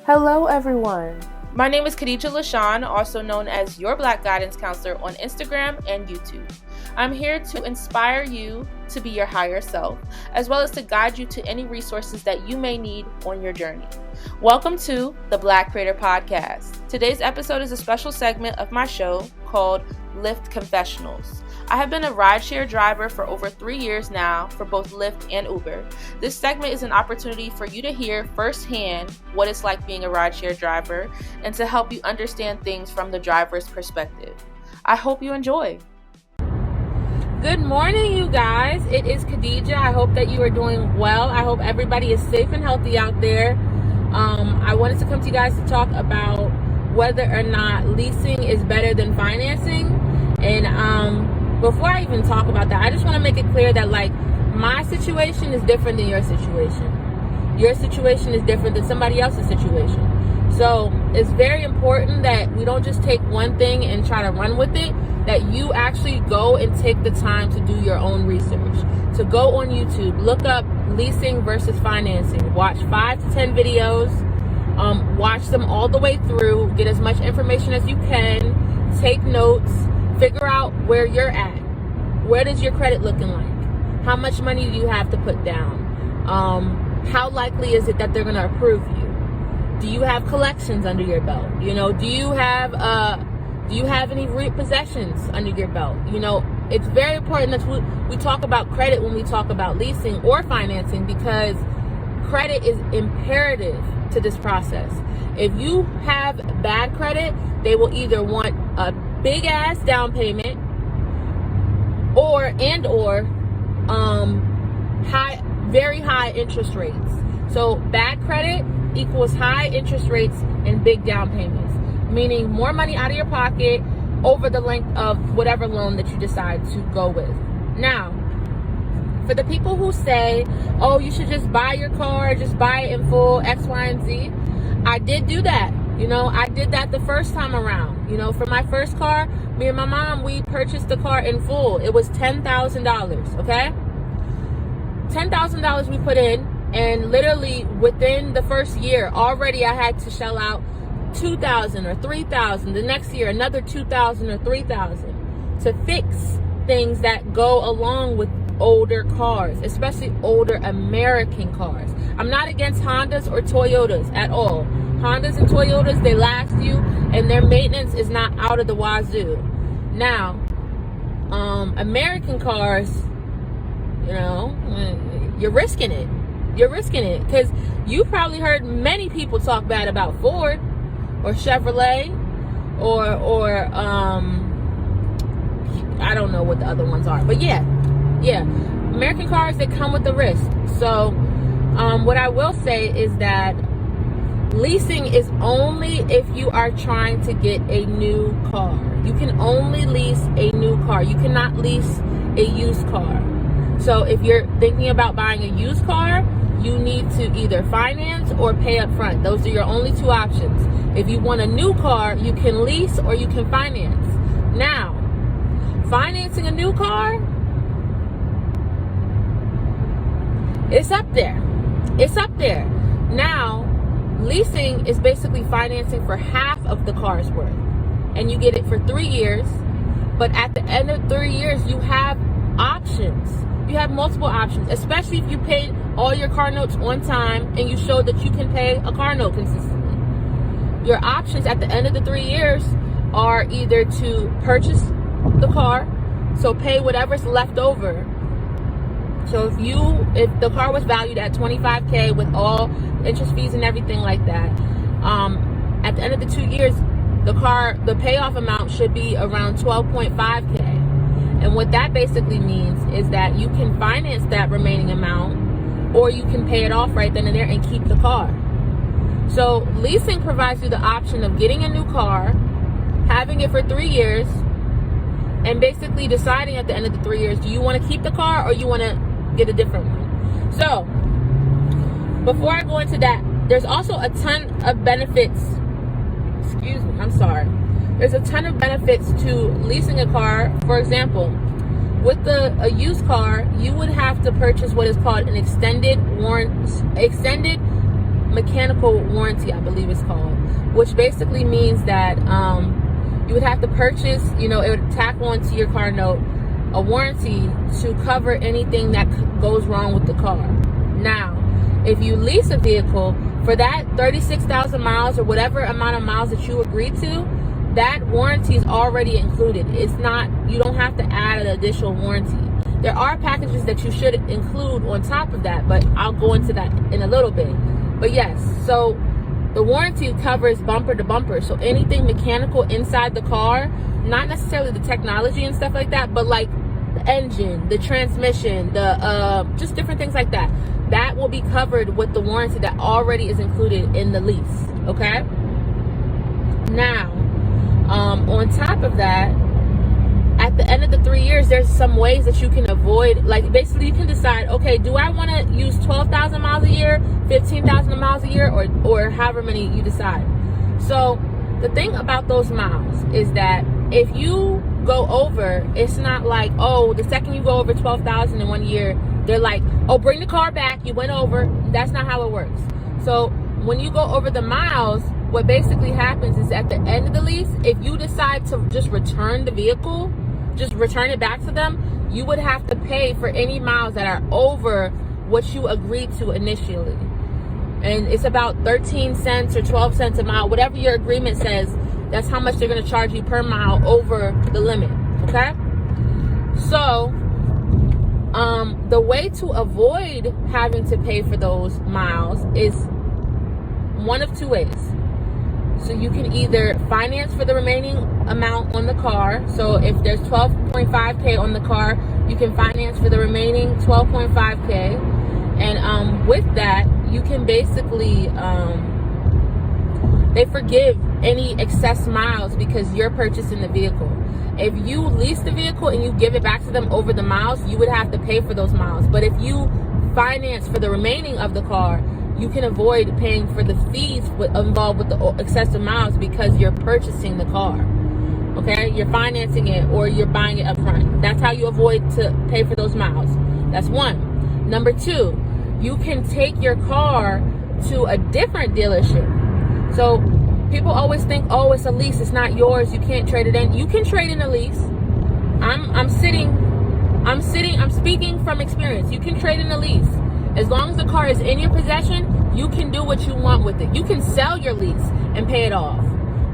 Hello everyone. My name is Khadijah Lashaun, also known as your Black Guidance Counselor on Instagram and YouTube. I'm here to inspire you to be your higher self, as well as to guide you to any resources that you may need on your journey. Welcome to the Black Creator Podcast. Today's episode is a special segment of my show called Lyft Confessionals. I have been a rideshare driver for over 3 years now for both Lyft and Uber. This segment is an opportunity for you to hear firsthand what it's like being a rideshare driver and to help you understand things from the driver's perspective. I hope you enjoy. Good morning, you guys. It is Khadijah. I hope that you are doing well. I hope everybody is safe and healthy out there. I wanted to come to you guys to talk about whether or not leasing is better than financing. And before I even talk about that, I just want to make it clear that my situation is different than your situation. Your situation is different than somebody else's situation. So it's very important that we don't just take one thing and try to run with it, that you actually go and take the time to do your own research. To go on YouTube, look up leasing versus financing. Watch 5 to 10 videos. Watch them all the way through. Get as much information as you can. Take notes. Figure out where you're at. Where does your credit looking like? How much money do you have to put down? How likely is it that they're going to approve you? Do you have collections under your belt? Do you have any repossessions under your belt? It's very important that we talk about credit when we talk about leasing or financing, because credit is imperative to this process. If you have bad credit, they will either want a big ass down payment or very high interest rates. So bad credit equals high interest rates and big down payments, meaning more money out of your pocket over the length of whatever loan that you decide to go with. Now, for the people who say, oh, you should just buy your car, just buy it in full, X, Y, and Z, I did do that. I did that the first time around. For my first car, me and my mom, we purchased the car in full. It was $10,000, okay? $10,000 we put in, and literally within the first year, already I had to shell out $2,000 or $3,000. The next year, another $2,000 or $3,000 to fix things that go along with older cars, especially older American cars. I'm not against Hondas or Toyotas at all. Hondas and Toyotas, they last you, and their maintenance is not out of the wazoo. Now, American cars, you're risking it. You're risking it, because you probably heard many people talk bad about Ford or Chevrolet or I don't know what the other ones are, but yeah, American cars, they come with the risk. So what I will say is that leasing is only if you are trying to get a new car. You can only lease a new car. You cannot lease a used car. So if you're thinking about buying a used car, you need to either finance or pay up front. Those are your only two options. If you want a new car, you can lease or you can finance. Now, financing a new car, it's up there. It's up there. Now, leasing is basically financing for half of the car's worth, and you get it for 3 years. But at the end of 3 years, you have options. You have multiple options, especially if you paid all your car notes on time and you showed that you can pay a car note consistently. Your options at the end of the 3 years are either to purchase the car, so pay whatever's left over. So if the car was valued at $25,000 with all interest fees and everything like that, at the end of the 2 years, the payoff amount should be around $12,500. And what that basically means is that you can finance that remaining amount, or you can pay it off right then and there and keep the car. So leasing provides you the option of getting a new car, having it for 3 years, and basically deciding at the end of the 3 years, do you want to keep the car or you want to get a different one? So before I go into that, there's also a ton of benefits. There's a ton of benefits to leasing a car. For example, with a used car, you would have to purchase what is called an extended mechanical warranty, I believe it's called, which basically means that you would have to purchase, it would tack onto your car note a warranty to cover anything that goes wrong with the car. Now, if you lease a vehicle, for that 36,000 miles or whatever amount of miles that you agreed to, that warranty is already included. It's not, you don't have to add an additional warranty. There are packages that you should include on top of that, but I'll go into that in a little bit. But yes, so the warranty covers bumper to bumper. So anything mechanical inside the car, not necessarily the technology and stuff like that, but like the engine, the transmission, the just different things like that. That will be covered with the warranty that already is included in the lease, okay? Now, on top of that, at the end of the 3 years, there's some ways that you can avoid, like basically you can decide, okay, do I want to use 12,000 miles a year, 15,000 miles a year, or however many you decide. So the thing about those miles is that if you go over, it's not like, oh, the second you go over 12,000 in 1 year, they're like, oh, bring the car back, you went over. That's not how it works. So when you go over the miles, what basically happens is at the end of the lease, if you decide to just return the vehicle, just return it back to them, you would have to pay for any miles that are over what you agreed to initially. And it's about 13 cents or 12 cents a mile, whatever your agreement says, that's how much they're going to charge you per mile over the limit, okay? So, the way to avoid having to pay for those miles is one of two ways. So you can either finance for the remaining amount on the car. So if there's 12.5K on the car, you can finance for the remaining 12.5K. And with that, you can basically, they forgive any excess miles because you're purchasing the vehicle. If you lease the vehicle and you give it back to them over the miles, you would have to pay for those miles. But if you finance for the remaining of the car, you can avoid paying for the fees involved with the excessive miles because you're purchasing the car. Okay, you're financing it or you're buying it up front. That's how you avoid to pay for those miles. That's one. Number two, you can take your car to a different dealership. So people always think, oh, it's a lease, it's not yours, you can't trade it in. You can trade in a lease. I'm speaking from experience. You can trade in a lease. As long as the car is in your possession, you can do what you want with it. You can sell your lease and pay it off.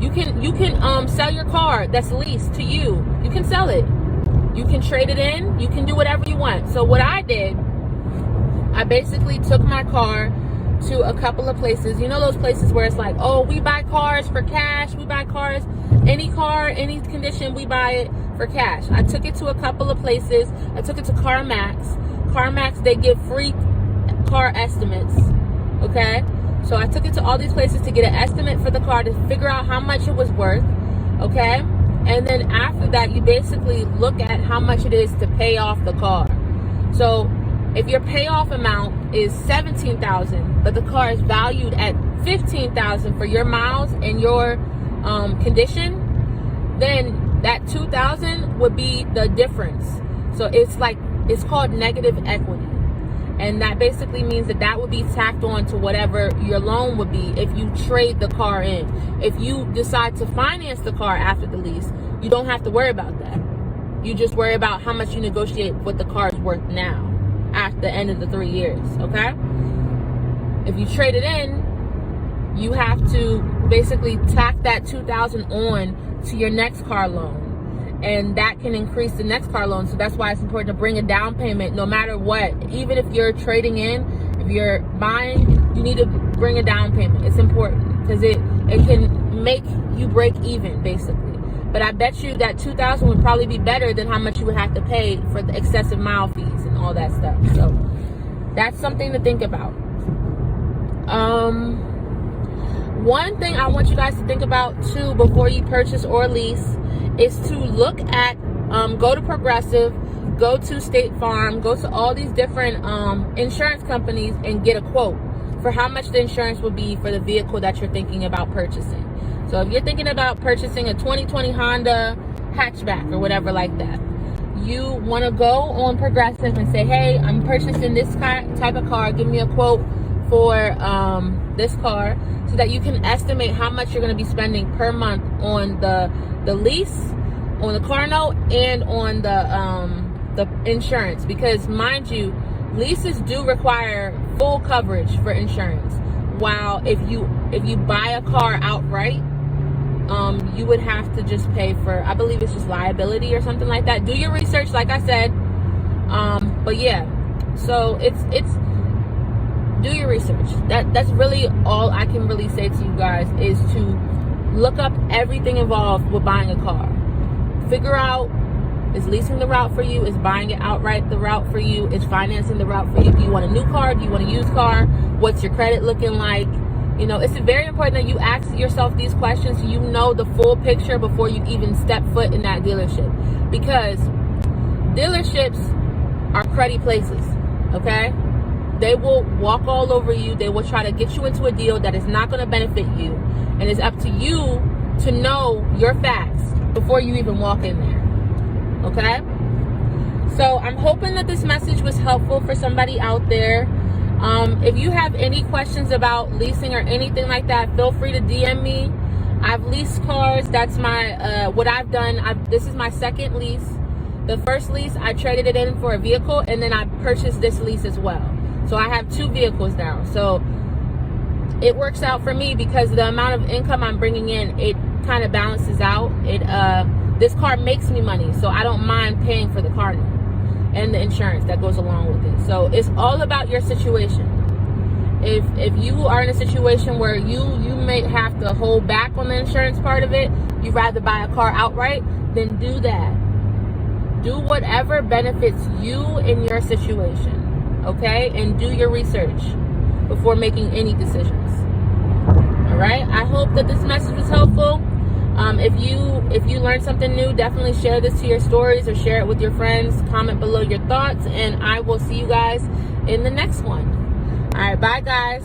You can sell your car that's leased to you. You can sell it. You can trade it in. You can do whatever you want. So what I did, I basically took my car to a couple of places. You know those places where it's like, oh, we buy cars for cash. We buy cars, any car, any condition, we buy it for cash. I took it to a couple of places. I took it to CarMax. CarMax, they give free car estimates, okay? So I took it to all these places to get an estimate for the car to figure out how much it was worth, okay? And then after that, you basically look at how much it is to pay off the car. So if your payoff amount is $17,000, but the car is valued at $15,000 for your miles and your condition, then that $2,000 would be the difference. So it's called negative equity. And that basically means that would be tacked on to whatever your loan would be if you trade the car in. If you decide to finance the car after the lease, you don't have to worry about that. You just worry about how much you negotiate what the car is worth now at the end of the 3 years, okay? If you trade it in, you have to basically tack that $2,000 on to your next car loan. And that can increase the next car loan. So that's why it's important to bring a down payment no matter what. Even if you're trading in, if you're buying, you need to bring a down payment. It's important because it can make you break even, basically. But I bet you that $2,000 would probably be better than how much you would have to pay for the excessive mile fees and all that stuff. So that's something to think about. One thing I want you guys to think about too before you purchase or lease is to look at, go to Progressive, go to State Farm, go to all these different insurance companies and get a quote for how much the insurance will be for the vehicle that you're thinking about purchasing. So if you're thinking about purchasing a 2020 Honda hatchback or whatever like that, you want to go on Progressive and say, hey, I'm purchasing this type of car. Give me a quote for this car so that you can estimate how much you're going to be spending per month on the lease, on the car note, and on the insurance. Because mind you, leases do require full coverage for insurance, while if you buy a car outright, you would have to just pay for, I believe it's just liability or something like that. Do your research, like I said. But yeah, so it's do your research. That's really all I can really say to you guys, is to look up everything involved with buying a car. Figure out, is leasing the route for you? Is buying it outright the route for you? Is financing the route for you? Do you want a new car? Do you want a used car? What's your credit looking like? You know, it's very important that you ask yourself these questions so you know the full picture before you even step foot in that dealership. Because dealerships are cruddy places, okay? They will walk all over you. They will try to get you into a deal that is not going to benefit you. And it's up to you to know your facts before you even walk in there, okay? So I'm hoping that this message was helpful for somebody out there. If you have any questions about leasing or anything like that, feel free to DM me. I've leased cars. That's my what I've done. This is my second lease. The first lease, I traded it in for a vehicle, and then I purchased this lease as well. So I have 2 vehicles now. So it works out for me because the amount of income I'm bringing in, it kind of balances out. This car makes me money, so I don't mind paying for the car note and the insurance that goes along with it. So it's all about your situation. If you are in a situation where you may have to hold back on the insurance part of it, you'd rather buy a car outright, then do that. Do whatever benefits you in your situation, okay? And do your research before making any decisions. All right? I hope that this message was helpful. If you learned something new, definitely share this to your stories or share it with your friends. Comment below your thoughts, and I will see you guys in the next one. All right, bye guys.